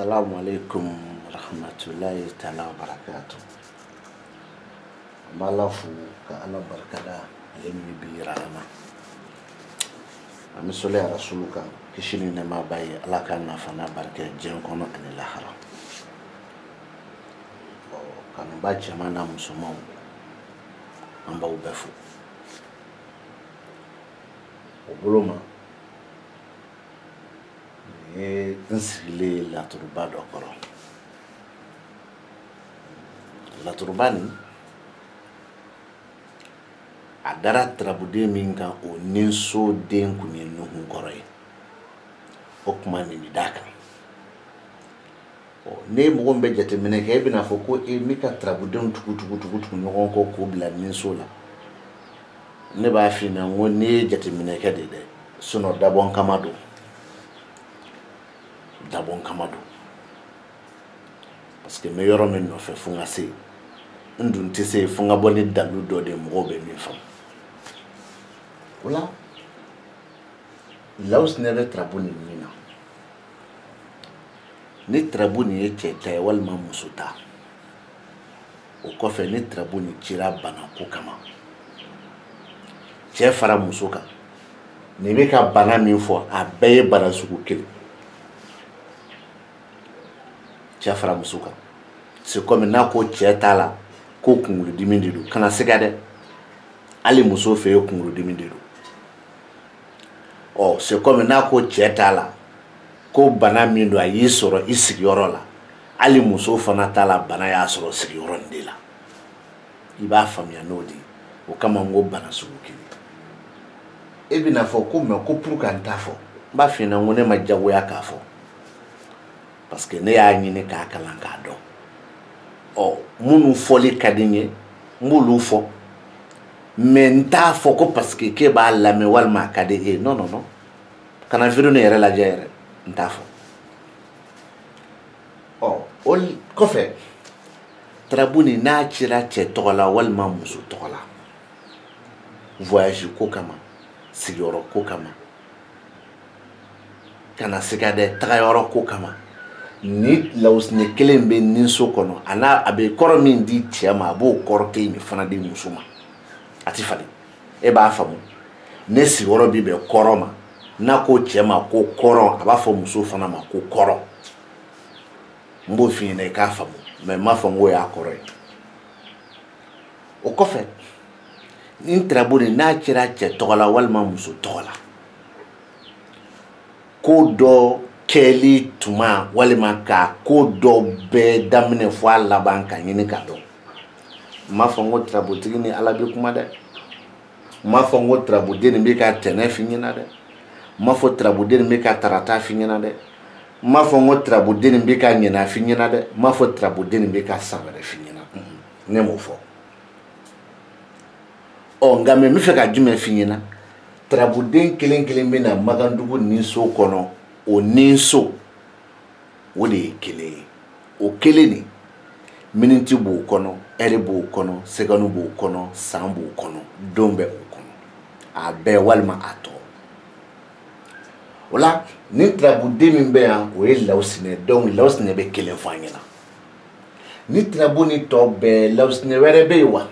Assalamu alaikum rahmatullahi ta'ala wa barakatuh. Malafu ka ala barkada alimi bi rahama. Ami sole ya rasuluka kishini ne mabaye ala ka nafana barke jen kono ani lahara. Kan ba jamana musulman amba ubefu. Obuloma nsile la turuba do koro. La turuba ni adara trabude minga o ninso den kunye nuhu koro yi. Okuma ni midaka. Ne mo mbe jate mene ke bina foko e mika trabude tuku nyon ko bila ninso la. Ne ba fina ngone jate mene ke de suno dabon kamado. Parce que meilleur men no fait funga se ndun tese funga boni dalu do de mo be mi fam wala laus ne trabuni mina ni trabuni yake tay wal ma musuta o ko fe ni trabuni tira bana ko kama che fara musuka ni be ka bana mi fo abaye bana suku kele Chafra musuka. C'est comme na ko tchetala ko kungulu dimindidu kana segade ali muso fe kungulu dimindidu. Oh, c'est comme na ko tchetala ko bana mindo ayi soro isigiyoro la ali muso fana tala bana ya soro sigiyoro ndela. Iba famia nodi o kama ngo bana sugukini. Ebina fo ko me ko pour kan tafo. Ba fina ngone majago ya kafo. Parce que ne y'a ɲini k'a kalan k'a dɔn. Minnu fɔli ka di n ye n b'olu fɔ mais n t'a fɔ ko parce que k'e b'a lamɛn walima a ka di e non kana video ne yɛrɛ lajɛ yɛrɛ n t'a fɔ. O kɔfɛ Tarabuni n'a cira cɛ tɔgɔ la walima muso tɔgɔ la voyage ko kama sigiyɔrɔ ko kama kana siga dɛ tagayɔrɔ ko kama ni lausne kelen be ninso kono ana abe koro min di tiama bo koro ke mi fana di musuma ati fali e ba famu ne si woro bi be koro ma na ko tiama ko koro aba fo muso fana ma ko koro mbo fi ne ka famu me ma famu ya koro o ko fe ni Tarabuni na kira che togola walma muso togola ko do Kelly tuma walima ka ko do be damine fo ala banka nyini ka do ma fongo trabutigi ni ala bi kuma de ma fongo trabude ni be ka tenef nyina de ma fo trabude ni be ka tarata fi nyina de ma fongo trabude ni be ka nyina fi nyina de ma fo trabude ni be ka sabere fi nyina ne mo fo o ngame mi fe ka jume fi nyina trabude kelen be na magandugu ni so kono o ninso o de kele o kele ni miniti bo kono ere bo kono seganu bo kono sambo kono dombe bo kono a be walma ato wala ni Trabude min be an o e lausine donc lausine be kele fanyina ni Tarabuni to be lausine were be wa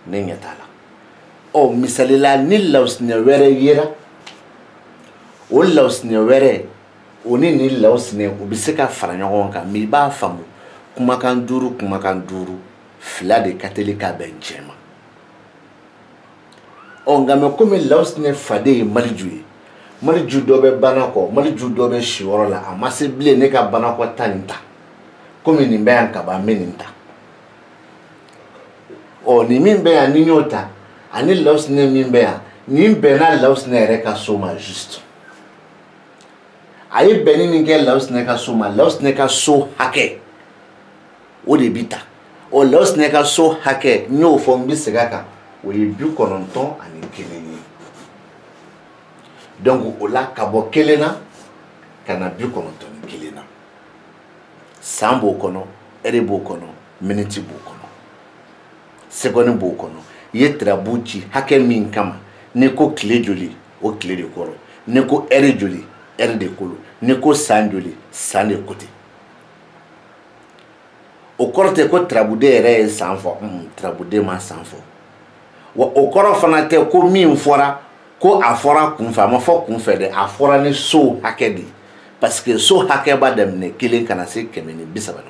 ne nyatala o misalila ni lausine were yera o lausne were oni ni lausne o bi se ka fara ɲɔgɔn kan mi b'a famu kumakan duuru fila de katolika bɛn cɛma nka mɛ komi lausne fade ye mariju dɔ bɛ bana kɔ mariju dɔ bɛ siyɔrɔ la a ma se bilen ne ka bana kɔ ta nin ta komi nin bɛ yan ka ban n bɛ nin ta nin min bɛ yan ni y'o ta ani lausne min bɛ yan nin bɛnna lausne yɛrɛ ka so ma juste aye beni min ke lausne ka so ma lausne ka so hake o de bita o lausne ka so hake nyo fo mbi sega ka o ye bi kononton ani keleni donc o la ka bo kelena kana bi kononton kelena sambo kono erebo kono miniti bo kono seconde bo kono ye trabuci hake min kama ne ko kile joli o kile de koro ne ko ere joli de kolo ni ko san joli san de kote o kɔrɔ ko tarabude yɛrɛ ye san fɔ tarabude ma san fɔ wa o kɔrɔ fana tɛ ko min fɔra ko a fɔra kunfɛ a ma fɔ kunfɛ dɛ a fɔra ni so hakɛ de parce que so hakɛ b'a daminɛ 1 kana se 136 ma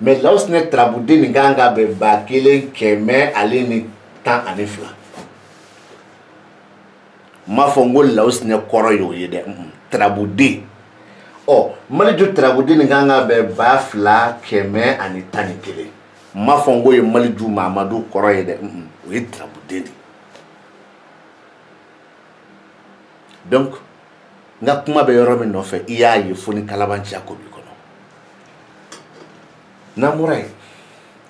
mais Lawusina tarabude nin kan ka bɛn 1112 ma fɔ n ko Lawusina kɔrɔ y'o ye dɛ tarabude Maliju tarabude nin kan ka bɛn 2111 ma fɔ n ko ye Maliju Mamadu kɔrɔ ye dɛ o ye tarabude de donc n ka kuma bɛ yɔrɔ min nɔfɛ i y'a ye fo ni kalabanciya ko b'i kɔnɔ n'an bɔra yen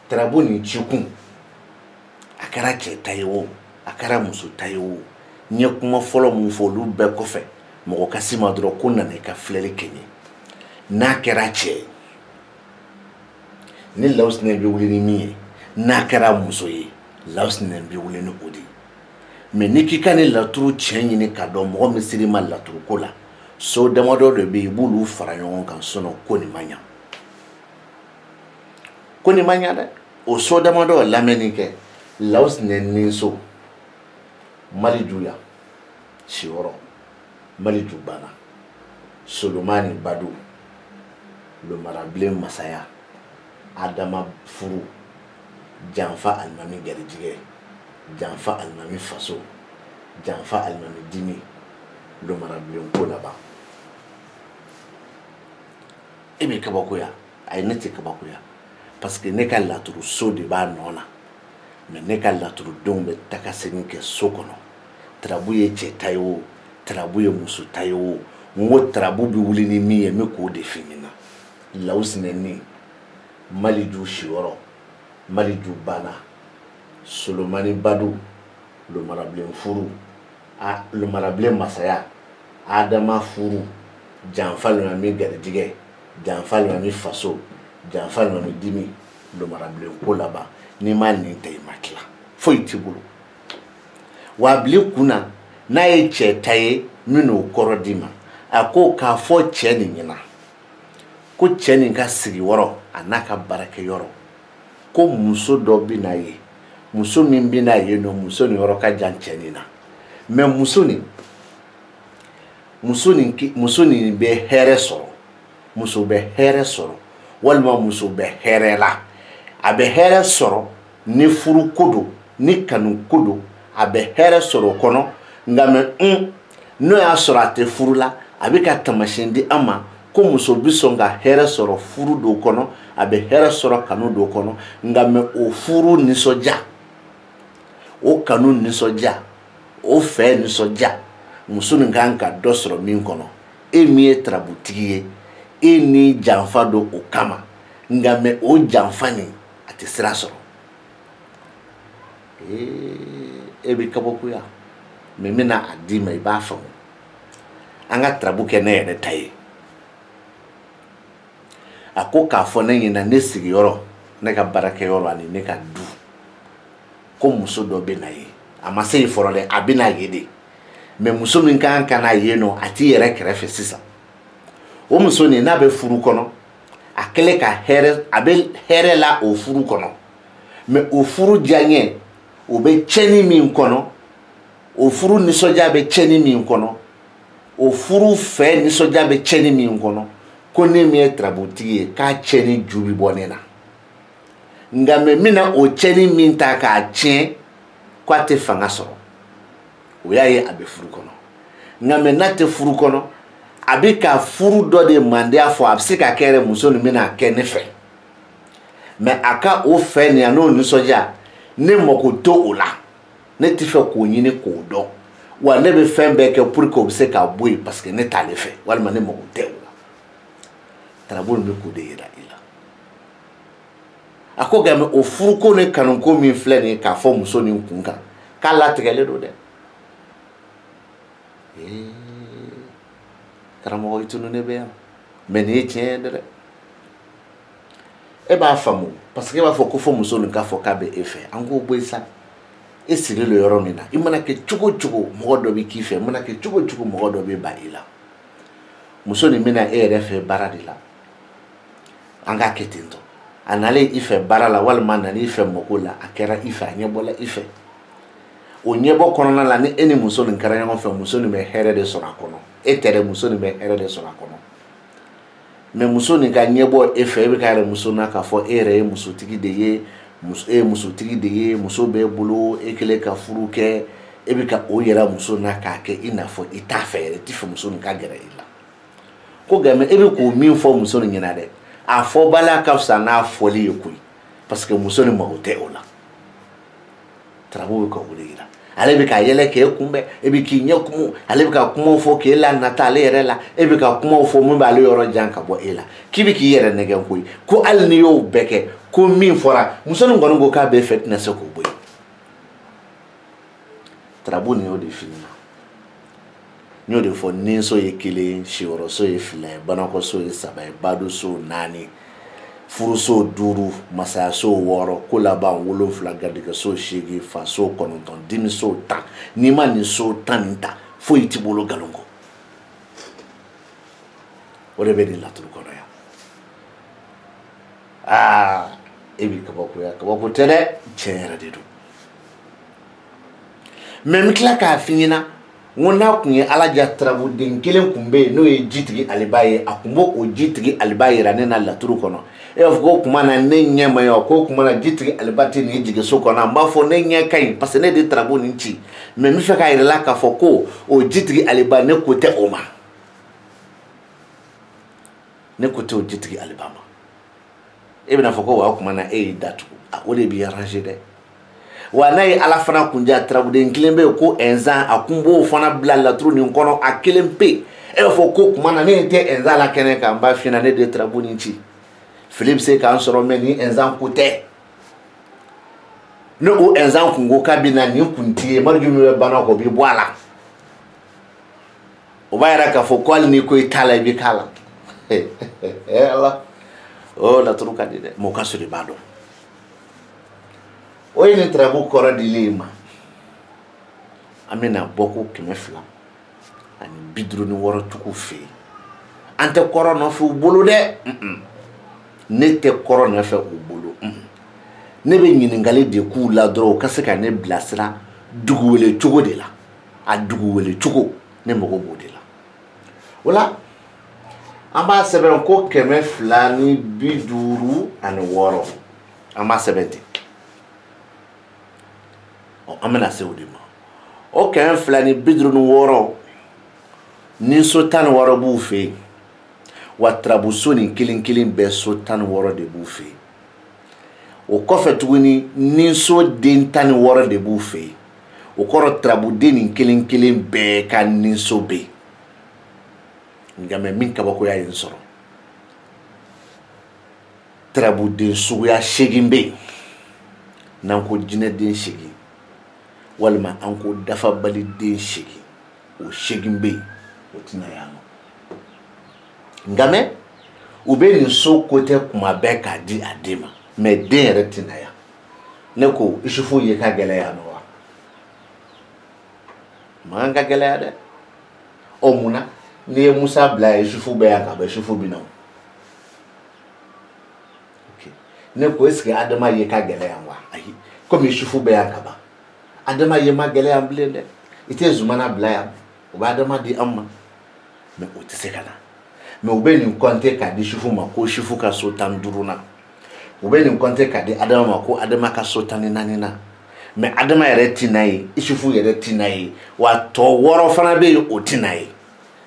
tarabu nin cikun a kɛra cɛ ta ye o a kɛra muso ta ye o n ye kuma fɔlɔ mun fɔ olu bɛɛ kɔfɛ mɔgɔ ka si ma dɔrɔn ko nana i ka filɛli kɛ n ye n'a kɛra cɛ ni Lawusina bɛ wuli ni min ye n'a kɛra muso ye Lawusina bɛ wuli ni o de ye mais ni k'i ka ni laturu tiɲɛ ɲini ka dɔn mɔgɔ min siri ma laturu ko la so damadɔ de bɛ yen i b'olu fara ɲɔgɔn kan sinon ko nin ma ɲa dɛ o so damadɔ lamɛnni kɛ Lawusina ni so Maliju ya Siyɔrɔ Maliju Bana Solomani Badu Lomarabilen Masaya Adama Furu Janfa Alimami Garijigɛ Janfa Alimami Faso Janfa Alimami Dimi Lomarabilen ko laban e bɛ kabakoya a ye ne tɛ kabakoya parce que ne ka laturu so de b'a nɔ na mais ne ka laturudenw bɛ taga segin kɛ so kɔnɔ tarabu ye cɛ ta ye o tarabu ye muso ta ye o n ko tarabu bɛ wuli ni min ye n bɛ k'o de f'i ɲɛna Lawusina ni Maliju Siyɔrɔ Maliju Bana Solomani Badu Lomarabilen Furu Lomarabilen Masaya Adama Furu Janfa Alimami Garijigɛ Janfa Alimami Faso Janfa Alimami Dimi Lomarabilen ko laban ni ma nin ta i ma tila foyi t'i bolo wa bile kunna n'a ye cɛ ta ye min n'o kɔrɔ d'i ma a ko k'a fɔ cɛ nin ɲɛna ko cɛ nin ka sigiyɔrɔ a n'a ka baarakɛyɔrɔ ko muso dɔ bɛ n'a ye muso min bɛ n'a ye nɔ muso nin yɔrɔ ka jan cɛ nin na mais muso nin bɛ hɛrɛ sɔrɔ muso bɛ hɛrɛ sɔrɔ walima muso bɛ hɛrɛ la a bɛ hɛrɛ sɔrɔ ni furu ko don ni kanu ko don a bɛ hɛrɛ sɔrɔ o kɔnɔ nka mais n'o y'a sɔrɔ a tɛ furu la a bɛ ka taamasiyɛn di an ma ko muso bɛ sɔn ka hɛrɛ sɔrɔ furu dɔw kɔnɔ a bɛ hɛrɛ sɔrɔ kanu dɔw kɔnɔ nka mais o furu nisɔndiya o kanu nisɔndiya o fɛ nisɔndiya muso nin kan ka dɔ sɔrɔ min kɔnɔ e min ye tarabutigi ye e ni janfa don o kama nka mais o janfa nin a tɛ sira sɔrɔ e bɛ kabakoya mais n bɛna a d'i ma i b'a faamu an ka tarabu kɛ ne yɛrɛ ta ye a ko k'a fɔ ne ɲɛna ne sigiyɔrɔ ne ka baarakɛyɔrɔ ani ne ka du ko muso dɔ bɛ na ye a ma se yen fɔlɔ dɛ a bɛ na ye de mais muso min kan ka na ye nɔ a t'i yɛrɛ kɛrɛfɛ sisan o muso nin n'a bɛ furu kɔnɔ a kɛlen ka hɛrɛ a bɛ hɛrɛ la o furu kɔnɔ mais o furu diyaɲɛ o bɛ tiɲɛni min kɔnɔ o furu nisɔndiya bɛ tiɲɛni min kɔnɔ o furu fɛ nisɔndiya bɛ tiɲɛni min kɔnɔ ko ne min ye tarabutigi ye k'a tiɲɛni ju bɛ bɔ ne na nka mais n bɛna o tiɲɛni min ta k'a tiɲɛ ko a tɛ fanga sɔrɔ o y'a ye a bɛ furu kɔnɔ nka mais n'a tɛ furu kɔnɔ a bɛ ka furu dɔ de mandenya fɔ a bɛ se ka kɛ yɛrɛ muso nin bɛna kɛ ne fɛ mais a ka o fɛ nin a n'o nisɔndiya ne mako to o la ne tɛ fɛ k'o ɲini k'o dɔn wa ne bɛ fɛn bɛɛ kɛ pour que o bɛ se ka bɔ yen parce que ne t'ale fɛ walima ne mako tɛ o la tarabu nin bɛ k'o de yira i la a ko nka mais o furuko ni kanuko min filɛ nin ye k'a fɔ muso nin kun kan k'a latigɛlen don dɛ karamɔgɔ i tunu ne bɛ yan mais nin ye tiɲɛ ye dɛ e b'a faamu parce que e b'a fɔ ko fɔ muso nin k'a fɔ k'a bɛ e fɛ an k'o bɔ yen sa e sirilen don yɔrɔ min na i mana kɛ cogo o cogo mɔgɔ dɔ bɛ k'i fɛ i mana kɛ cogo o cogo mɔgɔ dɔ bɛ ban i la muso ni mina e yɛrɛ fɛ baara de la an k'a kɛ ten tɔ a nalen i fɛ baara la walima nana i fɛ mako la a kɛra i fɛ a ɲɛbɔla i fɛ o ɲɛbɔ kɔnɔna la ni e ni muso nin kɛra ɲɔgɔn fɛ muso nin bɛ hɛrɛ de sɔrɔ a kɔnɔ e tɛ dɛ muso nin bɛ hɛrɛ de sɔrɔ a kɔnɔ mais muso nin ka ɲɛbɔ e fɛ e bɛ ka yɛrɛ muso na k'a fɔ e yɛrɛ ye musotigi de ye e ye musotigi de ye muso b'e bolo e kɛlen ka furu kɛ e bɛ ka o yɛrɛ muso na k'a kɛ i n'a fɔ i t'a fɛ yɛrɛ i t'i fɛ muso nin ka gɛrɛ i la ko nka e bɛ k'o min fɔ muso nin ɲɛna dɛ a fɔbaliya ka fisa n'a fɔli ye koyi parce que muso nin mago tɛ o la tarabu bɛ ka o de yira ale bɛ ka yɛlɛ k'e kunbɛn e bɛ k'i ɲɛ kumu ale bɛ ka kumaw fɔ k'e la nata ale yɛrɛ la e bɛ ka kumaw fɔ mun b'ale yɔrɔ jan ka bɔ e la k'i bɛ k'i yɛrɛ nɛgɛn koyi ko hali n'i y'o bɛɛ kɛ ko min fɔra muso nin kɔni ko k'a bɛ fɛ tɛna se k'o bɔ yen tarabu nin y'o de f'i ɲɛna n y'o de fɔ ninso ye kelen siyɔrɔso ye fila ye banakɔso ye saba ye badoso naani furuso duuru masayaso wɔɔrɔ ko laban 7 garijɛgɛso 8 faso 9 dimiso 10 n'i ma nin so 10 nin ta foyi t'i bolo nkalon kɔ o de bɛ nin laturu kɔnɔ yan e b'i kabakoya kabako tɛ dɛ tiɲɛ yɛrɛ de don mais n bɛ tila k'a f'i ɲɛna n ko n'a tun ye Alaja Tarabuden kelen tun bɛ yen n'o ye jitigi Aliba ye a tun b'o jitigi Aliba yira ne na laturu kɔnɔ e b'a fɔ ko tuma na ne ɲɛ ma ɲi ko tuma na jitigi Aliba tɛ nin jigiso kɔnɔ n b'a fɔ ne ɲɛ ka ɲi parce que ne de Tarabu nin ci mais n bɛ fɛ k'a yira la k'a fɔ ko o jitigi Aliba ne ko tɛ o ma ne ko tɛ o jitigi Aliba ma e bɛna fɔ ko wa o tuma na e y'i datugu o de b'i arranger dɛ wa n'a ye Ala fana kunja Tarabuden kelen bɛ yen ko ɛnzan a kun b'o fana bila laturu nin kɔnɔ a kelen pe e b'a fɔ ko tuma na ne tɛ ɛnzan la kɛnɛ kan n b'a f'i ɲɛna ne de Tarabu nin ci fili bɛ se k'an sɔrɔ mais ni ɛnzan ko tɛ ne o ɛnzan kun ko k'a bɛ na nin kun t'i ye mariju min bɛ bana kɔ o bɛ bɔ a la o b'a yira k'a fɔ ko hali n'i ko i t'a la i bɛ k'a la Ala o laturu ka di dɛ mais o ka sɔrɔ i b'a dɔn o ye nin Tarabu kɔrɔ dilen ma an bɛna bɔ ko 200 ani 56 tigiw fɛ yen an tɛ kɔrɔ nɔfɛ u bolo dɛ ne tɛ kɔrɔ nɔfɛ u bolo ne bɛ ɲininkali de k'u la dɔrɔn u ka se ka ne bilasira dugu wele cogo de la a dugu wele cogo ne mago b'o de la o la an b'a sɛbɛn ko 256 an b'a sɛbɛn ten an bɛna se o de ma o 256 ni so 16 b'u fɛ yen wa Tarabuso nin kelen kelen bɛɛ so 16 de b'u fɛ yen o kɔfɛ tuguni ni so den 16 de b'u fɛ yen o kɔrɔ Tarabuden nin kelen kelen bɛɛ ka ni so bɛ yen nka mɛ min kabakoya ye n sɔrɔ Tarabuden suguya 8 bɛ yen n'an ko jinɛden 8 walima an ko dafabaliden 8 o 8 bɛ yen o tɛna yan nɔ nka mɛ u bɛ nin so ko tɛ kuma bɛɛ k'a di a den ma mais den yɛrɛ tɛna yan ne ko Isufu ye ka gɛlɛya nɔ wa man ka gɛlɛya dɛ o mun na n'i ye Musa bila Isufu bɛ yan ka bɛ Isufu bɛ na ne ko est-ce que Adama ye ka gɛlɛya wa ayi comme Isufu bɛ yan ka ban Adama ye ma gɛlɛya bilen dɛ i tɛ Zumana bila yan o bɛ Adama di an ma mais o tɛ se ka na mais u bɛ nin compter k'a di Isufu ma ko Isufu ka so 15 na u bɛ nin compter k'a di Adama ma ko Adama ka so 14 na mais Adama yɛrɛ tɛna ye Isufu yɛrɛ tɛna ye wa tɔ 6 fana bɛ yen o tɛna ye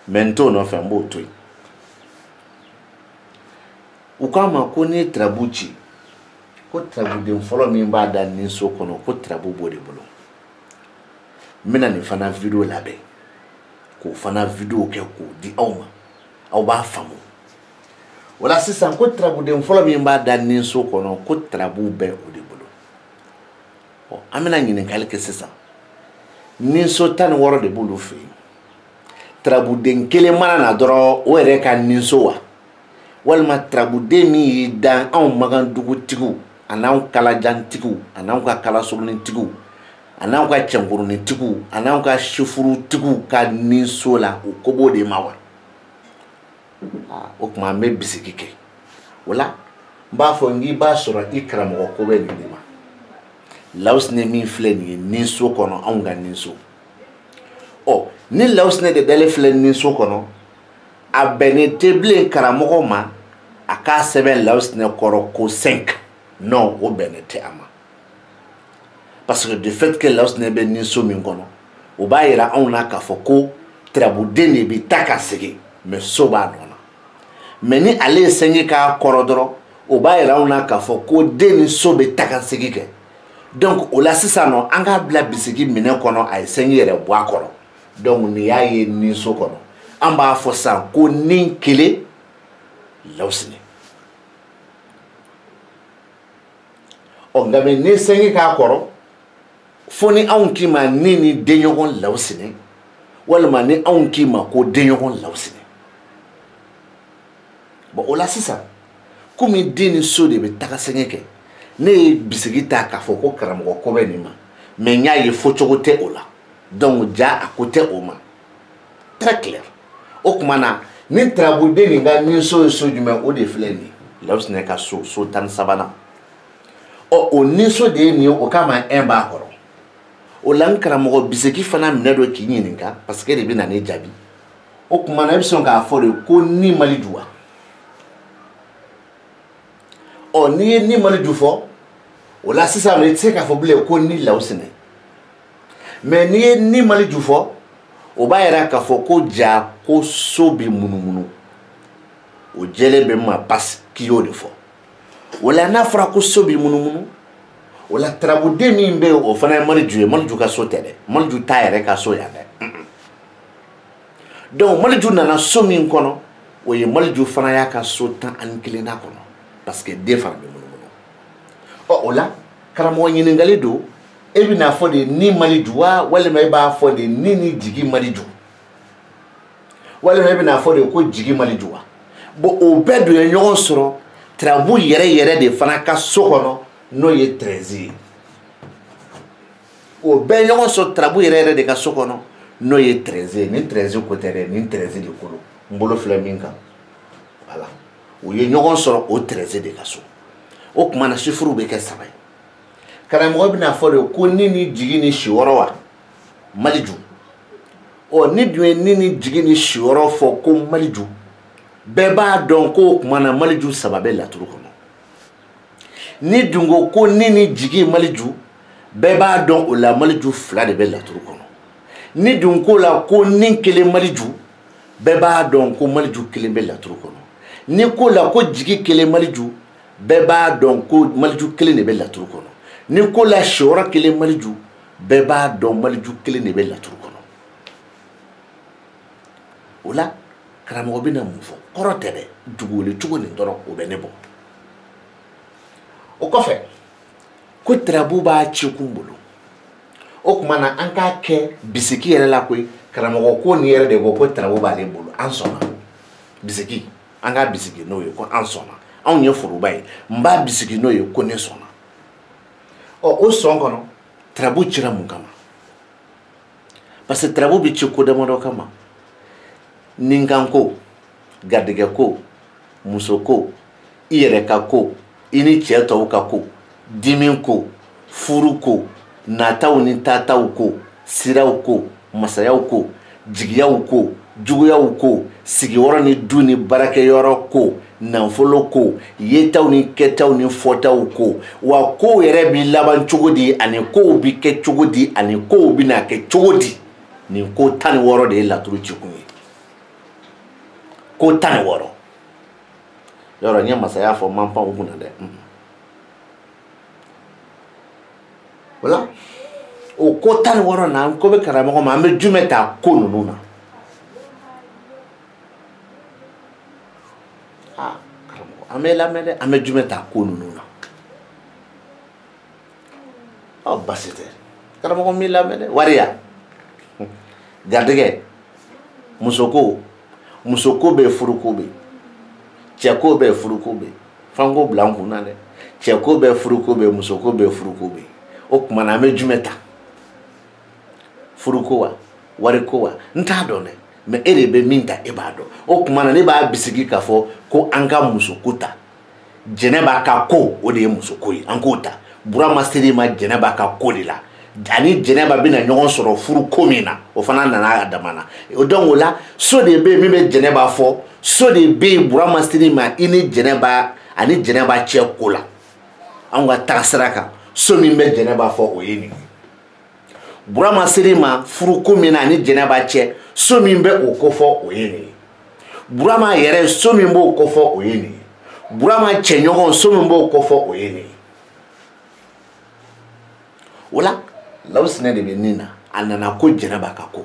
mais n t'o nɔfɛ n b'o to yen u k'a ma ko n'i ye Tarabu ci ko Tarabuden fɔlɔ min b'a da nin so kɔnɔ ko Tarabu b'o de bolo n bɛna nin fana video labɛn k'o fana video kɛ k'o di aw ma aw b'a faamu o la sisan ko Tarabuden fɔlɔ min b'a da nin so kɔnɔ ko Tarabu bɛ o de bolo an bɛna ɲininkali kɛ sisan nin so 16 de b'olu fɛ yen Tarabuden kelen mana na dɔrɔn o yɛrɛ ka nin so wa walima Tarabuden min y'i da anw magandugutigiw a n'anw kalajantigiw a n'anw ka kalasurunitigiw a n'anw ka cɛnkurunitigiw a n'anw ka sifurutigiw ka nin so la o ko b'o de ma wa o kuma an bɛ bisigi kɛ o la n b'a fɔ n k'i b'a sɔrɔ i karamɔgɔ ko bɛ nin de ma Lawusinɛ min filɛ nin ye ninso kɔnɔ anw ka ninso ni Lawusinɛ de dalen filɛ ninso kɔnɔ a bɛnnen tɛ bilen karamɔgɔ ma a k'a sɛbɛn Lawusinɛ kɔrɔ ko 5 non o bɛnnen tɛ a ma parce que de fait que Lawusinɛ bɛ ninso min kɔnɔ o b'a yira anw na k'a fɔ ko Tirabuden de bɛ taa ka segin mais so b'a nɔ na mais ni ale ye 5 k'a kɔrɔ dɔrɔn o b'a yira anw na k'a fɔ ko den ni so bɛ taa ka segin kɛ donc o la sisan nɔ an k'a bila bisigi minɛ kɔnɔ a ye 5 yɛrɛ bɔ a kɔrɔ donc nin y'a ye ninso kɔnɔ an b'a fɔ sisan ko nin kelen Lawusinɛ nka mɛ ni 5 k'a kɔrɔ fo ni anw k'i ma ni denɲɔgɔn Lawusinɛ walima ni anw k'i ma ko denɲɔgɔn Lawusinɛ bon o la sisan komi den ni so de bɛ taga sɛgɛn kɛ ne ye bisigi ta k'a fɔ ko karamɔgɔ ko bɛ nin ma mais n y'a ye fo cogo tɛ o la donc ja a ko tɛ o ma très clair o tuma na ni Tirabuden nin ka ninso ye so jumɛn o de filɛ nin ye Lawusinɛ ka so 13 nan o ninso de ye nin ye o kama 1 b'a kɔrɔ o la n karamɔgɔ bisigi fana minɛ dɔ k'i ɲininka parce que de bɛ na ne jaabi o tuma na i bɛ sɔn k'a fɔ de ko ni Maliju wa n'i ye ni Maliju fɔ o la sisan i tɛ se k'a fɔ bilen ko ni Lawusinɛ mais n'i ye ni Maliju fɔ o b'a yira k'a fɔ ko ja ko so bɛ munumunu o jɛlen bɛ ma parce k'i y'o de fɔ o la n'a fɔra ko so bɛ munumunu o la Tirabuden min bɛ yen o fana ye Maliju ye Maliju ka so tɛ dɛ Maliju t'a yɛrɛ ka so yan dɛ donc Maliju nana so min kɔnɔ o ye Maliju fana y'a ka so 11 nan kɔnɔ parce que den fana bɛ munumunu o la karamɔgɔ ɲininkali don e bɛna fɔ de ni Maliju wa walima e b'a fɔ de ni jigi Maliju walima e bɛna fɔ de ko jigi Maliju wa bon o bɛɛ dun ye ɲɔgɔn sɔrɔ Tirabu yɛrɛ de fana ka so kɔnɔ n'o ye 13 ye o bɛɛ ɲɔgɔn sɔrɔ Tirabu yɛrɛ de ka so kɔnɔ n'o ye 13 ye ni 13 ko tɛ dɛ ni 13 de kolo n bolo filɛ min kan voilà o ye ɲɔgɔn sɔrɔ o 13 de ka so o tuma na chiffre bɛ kɛ 3 ye karamɔgɔ bɛna fɔ de ko ni jigi ni si wɔɔrɔ wa Maliju ni dun ye ni jigi ni si wɔɔrɔ fɔ ko Maliju bɛɛ b'a dɔn ko o tuma na Maliju 3 bɛ laturu kɔnɔ ni dun ko ni jigi Maliju bɛɛ b'a dɔn o la Maliju 2 de bɛ laturu kɔnɔ ni dun ko la ko ni kelen Maliju bɛɛ b'a dɔn ko Maliju 1 bɛ laturu kɔnɔ ni ko la ko jigi 1 Maliju bɛɛ b'a dɔn ko Maliju 1 de bɛ laturu kɔnɔ ni ko la si wɔɔrɔ 1 Maliju bɛɛ b'a dɔn Maliju 1 de bɛ laturu kɔnɔ o la karamɔgɔ bɛna mun fɔ kɔrɔ tɛ dɛ dugukolo cogo nin dɔrɔn o bɛ ne bɔ o kɔfɛ ko Tirabu b'a ci kun bolo o tuma na an k'a kɛ bisigi yɛrɛ la koyi karamɔgɔ ko nin yɛrɛ de ko Tirabu b'ale bolo an sɔnna bisigi an k'a bisigi n'o ye ko an sɔnna anw ye foroba ye n b'a bisigi n'o ye ko ne sɔnna o sɔn kɔnɔ Tirabu cira mun kama parce que Tirabu bɛ ci ko damadɔ kama ninkanko garijɛgɛko musoko i yɛrɛ ka ko i ni cɛ tɔw ka ko dimi ko furu ko nataw ni tataw ko siraw ko masayaw ko jigiyaw ko juguyaw ko sigiyɔrɔ ni du ni baarakɛyɔrɔ ko nafolo ko yetaw ni kɛtaw ni fɔtaw ko wa kow yɛrɛ bi laban cogo di ani kow bi kɛ cogo di ani kow bɛna kɛ cogo di nin ko 16 de ye laturu cikun ye ko 16 yɔrɔ n ye masaya fɔ man pan u kunna dɛ wala o ko 16 na ko bɛ karamɔgɔ ma an bɛ jumɛn ta ko ninnu na karamɔgɔ an bɛ lamɛn dɛ an bɛ jumɛn ta ko ninnu na basi tɛ karamɔgɔ n b'i lamɛn dɛ wariya garijɛgɛ musoko bɛ yen furuko bɛ yen cɛko bɛ yen furuko bɛ yen fanko bila n kunna dɛ cɛko bɛ yen furuko bɛ yen musoko bɛ yen furuko bɛ yen o tuma na an bɛ jumɛn ta furuko wa wariko wa n t'a dɔn dɛ mais e de bɛ min ta e b'a dɔn o tuma na ne b'a bisigi k'a fɔ ko an ka musoko ta Jɛnɛba ka ko o de ye musoko ye an k'o ta Burama seri ma Jɛnɛba ka ko de la ani Jɛnɛba bɛna ɲɔgɔn sɔrɔ furu ko min na o fana nana a dama na donc o la so de bɛ yen min bɛ Jɛnɛba fɔ so de bɛ yen Burama seri ma i ni Jɛnɛba ani Jɛnɛba cɛ ko la an ka tagasira kan so min bɛ Jɛnɛba fɔ o ye nin Burama seri ma furu ko min na ani Jɛnɛba cɛ so min bɛ o ko fɔ o ye nin Burama yɛrɛ so min b'o ko fɔ o ye nin Burama cɛɲɔgɔn so min b'o ko fɔ o ye nin o la Lawusinɛ de bɛ nin na a nana ko Jɛnɛba ka ko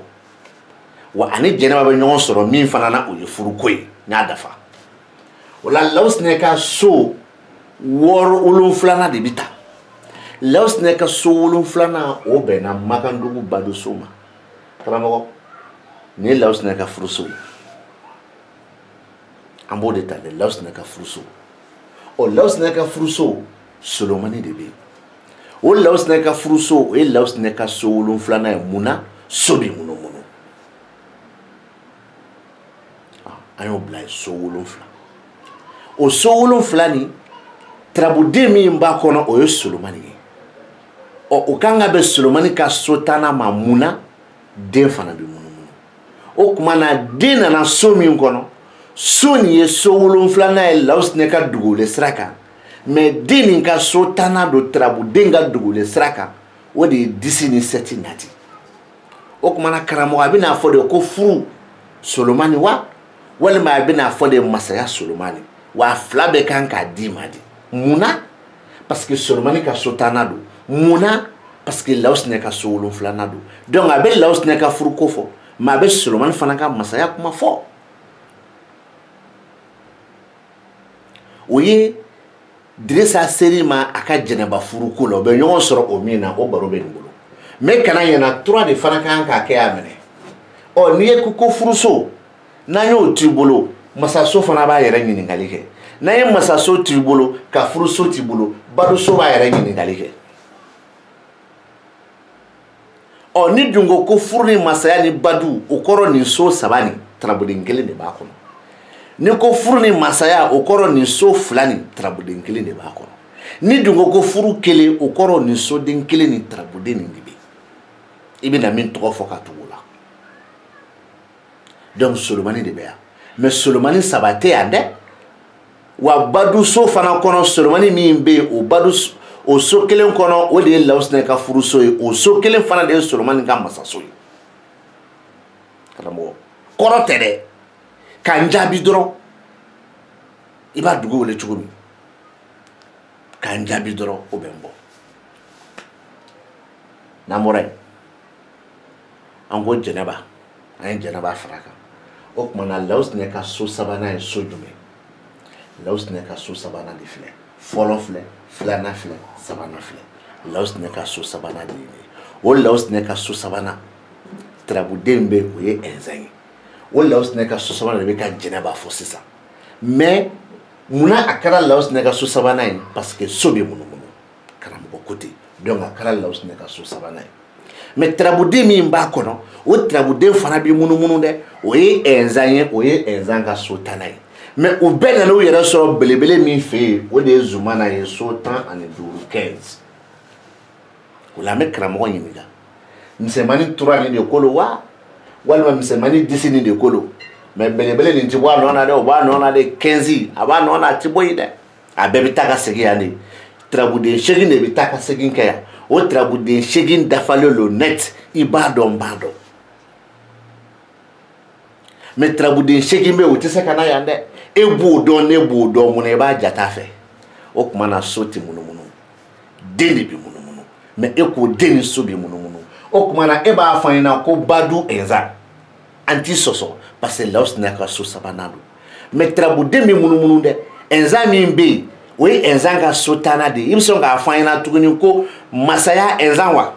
wa ani Jɛnɛba bɛ ɲɔgɔn sɔrɔ min fana na o ye furu ko ye n y'a dafa o la Lawusinɛ ka so 7 de bɛ ta Lawusinɛ ka so 7 o bɛnna Makandugu Badoso ma karamɔgɔ nin ye Lawusinɛ ka furuso ye an b'o de ta dɛ Lawusinɛ ka furuso o Lawusinɛ ka furuso Solomani de bɛ yen o Lawusinɛ ka furuso o ye Lawusinɛ ka so 7 ye munna so bɛ munumunu an y'o bila so 7 o so 7 ni Tarabuden min b'a kɔnɔ o ye Solomani ye o kan ka bɛn Solomani ka so 10 ma munna den fana bɛ munumunu o tuma na den nana so min kɔnɔ so nin ye so 7 ye Lawusinɛ ka dugukolo sira kan mais den nin ka so 10 don Tarabuden ka dugukolo sira kan o de ye 10 ni 7 nati o tuma na karamɔgɔ a bɛna fɔ de ko furu Solomani wa walima a bɛna fɔ de masaya Solomani wa fila bɛɛ kan k'a di ma di munna parce que Solomani ka so 10 don munna parce que Lawusinɛ ka so 7 don donc a bɛ Lawusinɛ ka furu ko fɔ mais a bɛ Solomani fana ka masaya kuma fɔ o ye Dirisa seri ma a ka Jɛnɛba furu ko la o bɛ ɲɔgɔn sɔrɔ o min na o baro bɛ nin bolo mais kana ɲɛna 3 de fana kan k'a kɛ a minɛ ɔ n'i ye ko furuso n'an y'o t'i bolo masaso fana b'a yɛrɛ ɲininkali kɛ n'an ye masaso t'i bolo ka furuso t'i bolo badoso b'a yɛrɛ ɲininkali kɛ ɔ ni dun ko furu ni masaya ni badu o kɔrɔ nin so 3 ni Tarabuden 1 de b'a kɔnɔ ni ko furu ni masaya o kɔrɔ nin so 2 ni Tarabuden 1 de b'a kɔnɔ ni dun ko furu 1 o kɔrɔ nin soden 1 ni Tarabuden nin de bɛ i bɛna min tɔgɔ fɔ ka tugu la donc Solomani de bɛ yan mais Solomani 3 tɛ yan dɛ wa baduso fana kɔnɔ Solomani min bɛ yen o baduso o so 1 kɔnɔ o de ye Lawusinɛ ka furuso ye o so 1 fana de ye Solomani ka masaso ye karamɔgɔ kɔrɔ tɛ dɛ k'an jaabi dɔrɔn i b'a dugu wele cogo min k'an jaabi dɔrɔn o bɛ n bɔ n'an bɔra yen an ko Jɛnɛba an ye Jɛnɛba fara kan o tuma na Lawusinɛ ka so 3 ye so jumɛn Lawusinɛ ka so 3 de filɛ fɔlɔ filɛ 2nan filɛ 3nan filɛ Lawusinɛ ka so 3 de ye o Lawusinɛ ka so 3 Tarabuden bɛ o ye Ɛnzan ye o Lawusinɛ ka so 3 de bɛ ka Jɛnɛba fɔ sisan mais munna a kɛra Lawusinɛ ka so 3 ye parce que so bɛ munumunu karamɔgɔ ko ten donc a kɛra Lawusinɛ ka so 3 ye mais Tarabuden min b'a kɔnɔ o Tarabuden fana bɛ munumunu dɛ o ye Ɛnzan ye o ye Ɛnzan ka so 10 ye mais u bɛɛ nana u yɛrɛ sɔrɔ belebele min fɛ yen o de ye Zumana ye so 15 15 o la an bɛ karamɔgɔ ɲininka misɛnmanin tora nin de kolo wa walima misɛnmanin 10 nin de kolo mais belebele nin ti bɔ a nɔ na dɛ o b'a nɔ na de 15 a b'a nɔ na a ti bɔ yen dɛ a bɛɛ bɛ taa ka segin yan de Tarabuden 8 de bɛ taa ka segin kɛ yan o Tarabuden 8 dafalen lo net i b'a dɔn n b'a dɔn mais Tarabuden 8 bɛ o tɛ se ka na yan dɛ e b'o dɔn ne b'o dɔn mun na i b'a jata fɛ o tuma na so tɛ munumunu den de bɛ munumunu mais e ko den ni so bɛ munumunu o tuma na e b'a fɔ an ɲɛna ko badu Ɛnzan an t'i sɔsɔ parce que Lawusinɛ ka so 3 don mais Tarabuden bɛ munumunu dɛ Ɛnzan min bɛ yen o ye Ɛnzan ka so 10 de ye i bɛ sɔn k'a fɔ an ɲɛna tuguni ko masaya Ɛnzan wa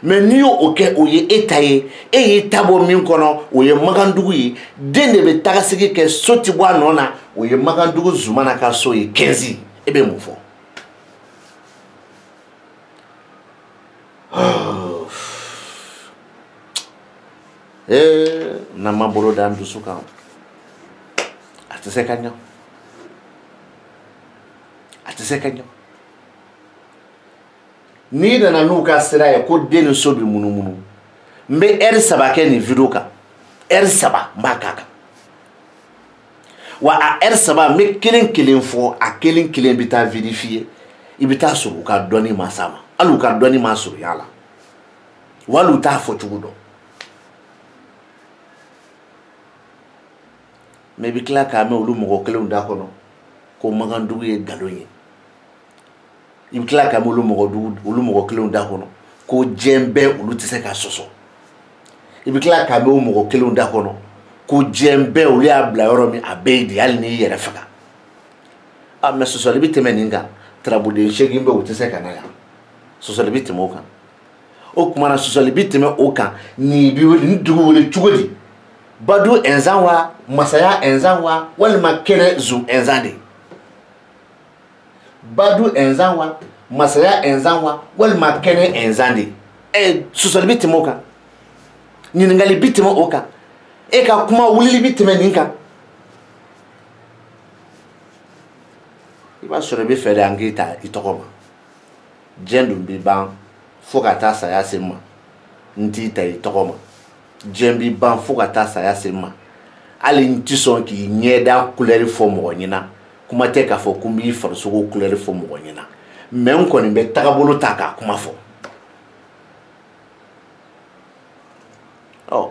mais n'i y'o kɛ o ye e ta ye e y'i ta bɔ min kɔnɔ o ye Makandugu ye den de bɛ tagasigi kɛ so tɛ bɔ a nɔ na o ye Makandugu Zumana ka so ye 15 e bɛ mun fɔ na ma bolo da ndusu kan ate se kanyo ni na nu ka sira ya ko den so bi munumunu mbe saba ke ni video ka saba makaka wa a saba me kelen fo a kelen bita vérifier ibita so ka doni masama alu ka doni maso yala walu ta fo chugudo me bi kla ka me olu mogo kelen da kono ko magandugu ye galonye ibi kla ka me olu mogo kelen da kono ko jembe olu tise ka soso ibi kla ka me olu mogo kelen da kono ko jembe olu ya bla yoro mi abeidi ali ni yere faga a me soso libi teme ninga trabude shegimbe olu tise ka na ya soso libi teme okan o kuma na soso libi teme okan ni bi ni dugu wole chugodi badu enzanwa masaya enzanwa walima kene zum enzande badu enzanwa masaya enzanwa walima kene enzande susoli bitimo kan ningali bitimo oka ka kuma wulili bitime ninka iba sore be fere angita itokoma jendu bi ban fokata saya sema nti ta itokoma jembi ban fokata saya sema ali nti son ki nyeda couleur fo mo nyina kuma te ka fo kumbi farso ko couleur fo mo nyina men ko ni be tagabolo taka kuma fo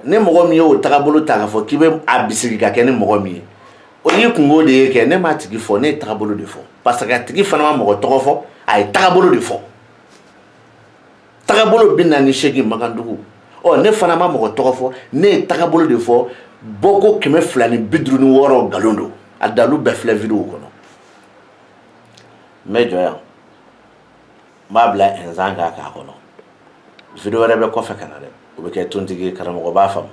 ne mo mi o tagabolo taka fo kibe abisiri ka ken mo mi o yi kungo de ke ne ma tigi fo ne tagabolo de fo parce que tigi fana mo to fo ay tagabolo de fo tagabolo binna ni shegi magandugu ne fana ma mo to fo ne tagabolo de fo boko keme flani bidru ni woro galondo adalu be fla video kono mejo ya mabla enzanga ka kono video rebe ko fe kanale o be ke tontigi karamo ko ba fam